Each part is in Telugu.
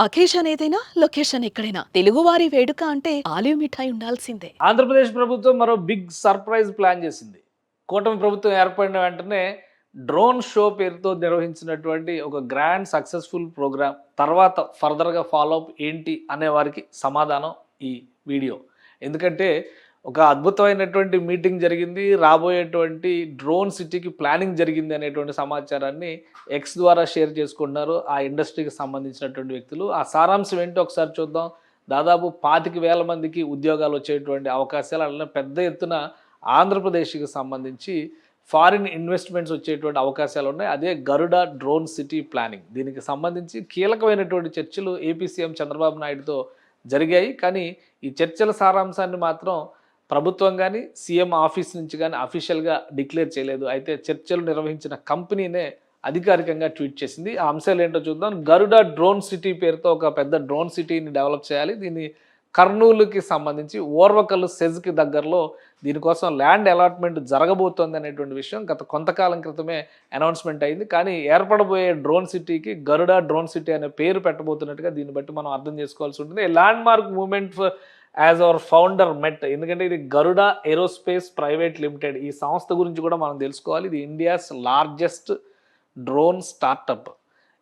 అకేషన్ ఏదైనా లొకేషన్ ఎక్కడైనా తెలుగువారి వేడుక అంటే ఆలివ్ మిఠాయి ఉండాల్సిందే. ఆంధ్రప్రదేశ్ ప్రభుత్వం మరో బిగ్ సర్ప్రైజ్ ప్లాన్ చేసింది. కూటమి ప్రభుత్వం ఏర్పడిన వెంటనే డ్రోన్ షో పేరుతో నిర్వహించినటువంటి ఒక గ్రాండ్ సక్సెస్‌ఫుల్ ప్రోగ్రామ్ తర్వాత ఫర్దర్‌గా ఫాలో అప్ ఏంటి అనే వారికి సమాధానం ఈ వీడియో. ఎందుకంటే ఒక అద్భుతమైనటువంటి మీటింగ్ జరిగింది. రాబోయేటువంటి డ్రోన్ సిటీకి ప్లానింగ్ జరిగింది అనేటువంటి సమాచారాన్ని ఎక్స్ ద్వారా షేర్ చేసుకుంటున్నారు ఆ ఇండస్ట్రీకి సంబంధించినటువంటి వ్యక్తులు. ఆ సారాంశం ఏంటో ఒకసారి చూద్దాం. దాదాపు 25,000 మందికి ఉద్యోగాలు వచ్చేటువంటి అవకాశాలు, అలానే పెద్ద ఎత్తున ఆంధ్రప్రదేశ్‌కి సంబంధించి ఫారిన్ ఇన్వెస్ట్‌మెంట్స్ వచ్చేటువంటి అవకాశాలు ఉన్నాయి. అదే గరుడ డ్రోన్ సిటీ ప్లానింగ్. దీనికి సంబంధించి కీలకమైనటువంటి చర్చలు ఏపీ సీఎం చంద్రబాబు నాయుడుతో జరిగాయి. కానీ ఈ చర్చల సారాంశాన్ని మాత్రం ప్రభుత్వం గాని, సీఎం ఆఫీస్ నుంచి గాని అఫీషియల్‌గా డిక్లేర్ చేయలేదు. అయితే చర్చలు నిర్వహించిన కంపెనీనే అధికారికంగా ట్వీట్ చేసింది. ఆ అంశాలు ఏంటో చూద్దాం. గరుడ డ్రోన్ సిటీ పేరుతో ఒక పెద్ద డ్రోన్ సిటీని డెవలప్ చేయాలి. దీన్ని కర్నూలుకి సంబంధించి ఓర్వకల్లు సెజ్‌కి దగ్గరలో దీనికోసం ల్యాండ్ అలాట్‌మెంట్ జరగబోతోంది అనేటువంటి విషయం గత కొంతకాలం క్రితమే అనౌన్స్‌మెంట్ అయింది. కానీ ఏర్పడబోయే డ్రోన్ సిటీకి గరుడ డ్రోన్ సిటీ అనే పేరు పెట్టబోతున్నట్టుగా దీన్ని బట్టి మనం అర్థం చేసుకోవాల్సి ఉంటుంది. A landmark movement for as our founder met. ఎందుకంటే ఇది గరుడ ఏరోస్పేస్ ప్రైవేట్ లిమిటెడ్. ఈ సంస్థ గురించి కూడా మనం తెలుసుకోవాలి. ఇది ఇండియాస్ లార్జెస్ట్ డ్రోన్ స్టార్టప్.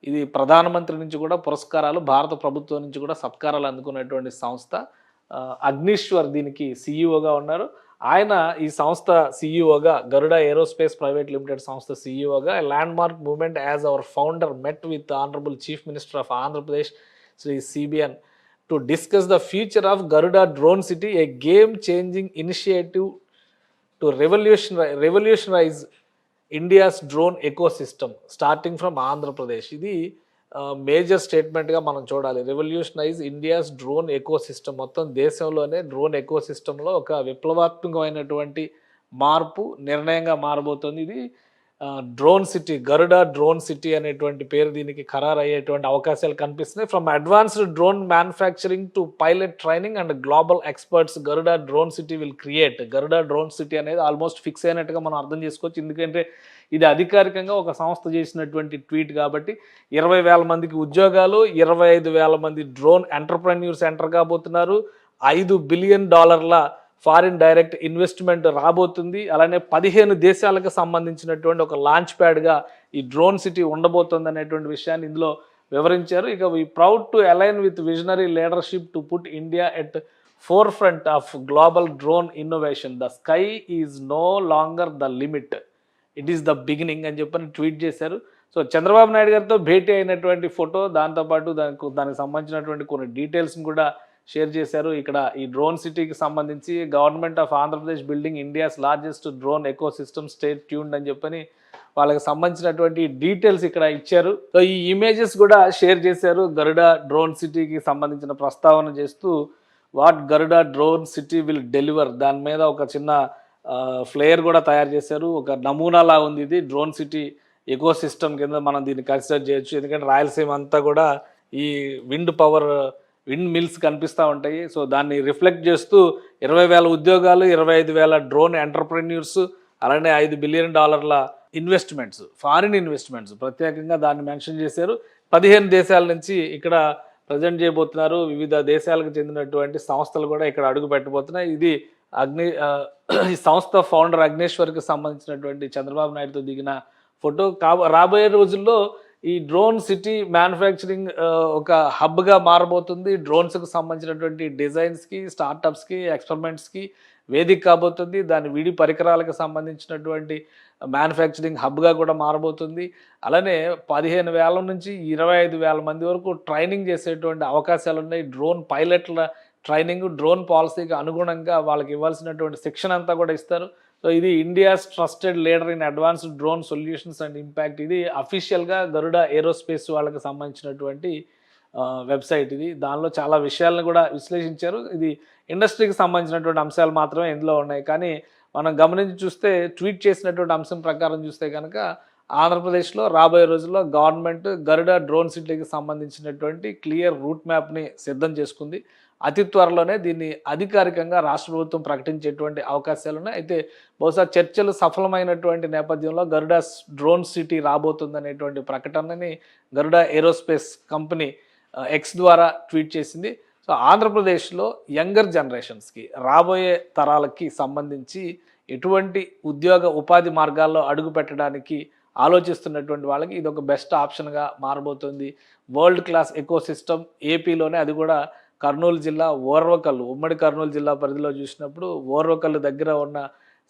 ఇది ప్రధానమంత్రి నుంచి కూడా పురస్కారాలు, భారత ప్రభుత్వం నుంచి కూడా సత్కారాలు అందుకున్నటువంటి సంస్థ. అగ్నీశ్వర్ దీనికి సీఈఓగా ఉన్నారు. ఆయన ఈ సంస్థ సీఈఓగా, గరుడ ఏరోస్పేస్ ప్రైవేట్ లిమిటెడ్ సంస్థ సీఈఓగా landmark movement as our founder met with honourable chief minister of Andhra Pradesh Shri CBN to discuss the future of Garuda drone city, a game changing initiative to revolutionarise India's drone ecosystem starting from Andhra Pradesh. ఇది మేజర్ స్టేట్మెంట్గా మనం చూడాలి. Revolutionise India's drone ecosystem. మొత్తం దేశంలోనే డ్రోన్ ఎకోసిస్టంలో ఒక విప్లవాత్మకమైనటువంటి మార్పు నిర్ణయంగా మారబోతోంది. ఇది డ్రోన్ సిటీ, గరుడ డ్రోన్ సిటీ అనేటువంటి పేరు దీనికి ఖరారు అయ్యేటువంటి అవకాశాలు కనిపిస్తున్నాయి. From advanced drone manufacturing to pilot training and global experts, Garuda drone city will create. Garuda drone city అనేది ఆల్మోస్ట్ ఫిక్స్ అయినట్టుగా మనం అర్థం చేసుకోవచ్చు. ఎందుకంటే ఇది అధికారికంగా ఒక సంస్థ చేసినటువంటి ట్వీట్ కాబట్టి 20,000 మందికి ఉద్యోగాలు, 25,000 మంది డ్రోన్ ఎంటర్‌ప్రెన్యూర్స్ ఎంటర్ కాబోతున్నారు. $5 బిలియన్ ఫారిన్ డైరెక్ట్ ఇన్వెస్ట్మెంట్ రాబోతుంది. అలానే 15 దేశాలకు సంబంధించినటువంటి ఒక లాంచ్ ప్యాడ్గా ఈ డ్రోన్ సిటీ ఉండబోతుంది అనేటువంటి విషయాన్ని ఇందులో వివరించారు. ఇక we proud to align with visionary leadership to put India at forefront of global drone innovation. The sky is no longer the limit, it is the beginning అని చెప్పని ట్వీట్ చేశారు. సో చంద్రబాబు నాయుడు గారితో భేటీ అయినటువంటి ఫోటో, దాంతోపాటు దానికి సంబంధించినటువంటి కొన్ని డీటెయిల్స్ని కూడా షేర్ చేశారు. ఇక్కడ ఈ డ్రోన్ సిటీకి సంబంధించి government of Andhra Pradesh building India's largest drone eco system, state tuned అని చెప్పని వాళ్ళకి సంబంధించినటువంటి డీటెయిల్స్ ఇక్కడ ఇచ్చారు. సో ఈ ఇమేజెస్ కూడా షేర్ చేశారు. గరుడ డ్రోన్ సిటీకి సంబంధించిన ప్రస్తావన చేస్తూ what Garuda drone city will deliver, దాని మీద ఒక చిన్న ఫ్లేయర్ కూడా తయారు చేశారు. ఒక నమూనాలా ఉంది ఇది డ్రోన్ సిటీ ఎకో సిస్టమ్ కింద మనం దీన్ని కన్సిడర్ చేయొచ్చు. ఎందుకంటే రాయలసీమ అంతా కూడా ఈ విండ్ మిల్స్ కనిపిస్తూ ఉంటాయి. సో దాన్ని రిఫ్లెక్ట్ చేస్తూ 20,000 ఉద్యోగాలు, 25,000 డ్రోన్ ఎంటర్‌ప్రెన్యూర్స్, అలానే $5 బిలియన్ ఇన్వెస్ట్మెంట్స్, ఫారిన్ ఇన్వెస్ట్మెంట్స్ ప్రత్యేకంగా దాన్ని మెన్షన్ చేశారు. 15 దేశాల నుంచి ఇక్కడ ప్రజెంట్ చేయబోతున్నారు. వివిధ దేశాలకు చెందినటువంటి సంస్థలు కూడా ఇక్కడ అడుగు పెట్టబోతున్నాయి. ఇది ఈ సంస్థ ఫౌండర్ అగ్నేశ్వర్కి సంబంధించినటువంటి చంద్రబాబు నాయుడుతో దిగిన ఫోటో. రాబోయే రోజుల్లో ఈ డ్రోన్ సిటీ మ్యానుఫ్యాక్చరింగ్ ఒక హబ్గా మారబోతుంది. డ్రోన్స్కి సంబంధించినటువంటి డిజైన్స్కి, స్టార్టప్స్కి, ఎక్స్పెరిమెంట్స్కి వేదిక కాబోతుంది. దాని విడి పరికరాలకు సంబంధించినటువంటి మ్యానుఫ్యాక్చరింగ్ హబ్గా కూడా మారబోతుంది. అలానే 15,000 నుంచి 25,000 మంది వరకు ట్రైనింగ్ చేసేటువంటి అవకాశాలు ఉన్నాయి. డ్రోన్ పైలట్ల ట్రైనింగ్, డ్రోన్ పాలసీకి అనుగుణంగా వాళ్ళకి ఇవ్వాల్సినటువంటి శిక్షణ అంతా కూడా ఇస్తారు. సో ఇది India's trusted leader in advanced drone solutions and impact. ఇది అఫీషియల్గా గరుడ ఏరోస్పేస్ వాళ్ళకి సంబంధించినటువంటి వెబ్సైట్ ఇది. దానిలో చాలా విషయాలను కూడా విశ్లేషించారు. ఇది ఇండస్ట్రీకి సంబంధించినటువంటి అంశాలు మాత్రమే ఇందులో ఉన్నాయి. కానీ మనం గమనించి చూస్తే, ట్వీట్ చేసినటువంటి అంశం ప్రకారం చూస్తే కనుక ఆంధ్రప్రదేశ్లో రాబోయే రోజుల్లో గవర్నమెంట్ గరుడ డ్రోన్ సిటీకి సంబంధించినటువంటి క్లియర్ రూట్ మ్యాప్ని సిద్ధం చేసుకుంది. అతి త్వరలోనే దీన్ని అధికారికంగా రాష్ట్ర ప్రభుత్వం ప్రకటించేటువంటి అవకాశాలు ఉన్నాయి. అయితే బహుశా చర్చలు సఫలమైనటువంటి నేపథ్యంలో గరుడ డ్రోన్ సిటీ రాబోతుందనేటువంటి ప్రకటనని గరుడ ఏరోస్పేస్ కంపెనీ ఎక్స్ ద్వారా ట్వీట్ చేసింది. సో ఆంధ్రప్రదేశ్లో యంగర్ జనరేషన్స్కి, రాబోయే తరాలకి సంబంధించి ఎటువంటి ఉద్యోగ ఉపాధి మార్గాల్లో అడుగు పెట్టడానికి ఆలోచిస్తున్నటువంటి వాళ్ళకి ఇది ఒక బెస్ట్ ఆప్షన్గా మారబోతుంది. వరల్డ్ క్లాస్ ఎకో సిస్టమ్ ఏపీలోనే, అది కూడా కర్నూలు జిల్లా ఓర్వకల్లు, ఉమ్మడి కర్నూలు జిల్లా పరిధిలో చూసినప్పుడు ఓర్వకల్లు దగ్గర ఉన్న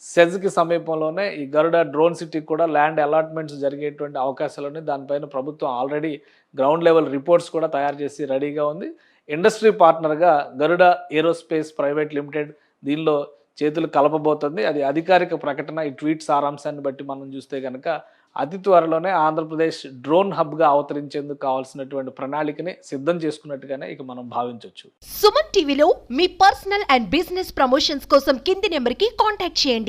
సెజ్కి సమీపంలోనే ఈ గరుడ డ్రోన్ సిటీకి కూడా ల్యాండ్ అలాట్మెంట్స్ జరిగేటువంటి అవకాశాలు ఉన్నాయి. దానిపైన ప్రభుత్వం ఆల్రెడీ గ్రౌండ్ లెవెల్ రిపోర్ట్స్ కూడా తయారు చేసి రెడీగా ఉంది. ఇండస్ట్రీ పార్ట్నర్గా గరుడ ఏరోస్పేస్ ప్రైవేట్ లిమిటెడ్ దీనిలో చేతులు కలపబోతుంది. అది అధికారిక ప్రకటన. ఈ ట్వీట్ సారాంశాన్ని బట్టి మనం చూస్తే కనుక అతి త్వరలోనే ఆంధ్రప్రదేశ్ డ్రోన్ హబ్గా అవతరించేందుకు కావాల్సినటువంటి ప్రణాళికని సిద్ధం చేసుకున్నట్టుగానే ఇక మనం భావించవచ్చు. సుమన్ టీవీలో మీ పర్సనల్ అండ్ బిజినెస్ ప్రమోషన్స్ కోసం కింది నెంబర్కి కాంటాక్ట్ చేయండి.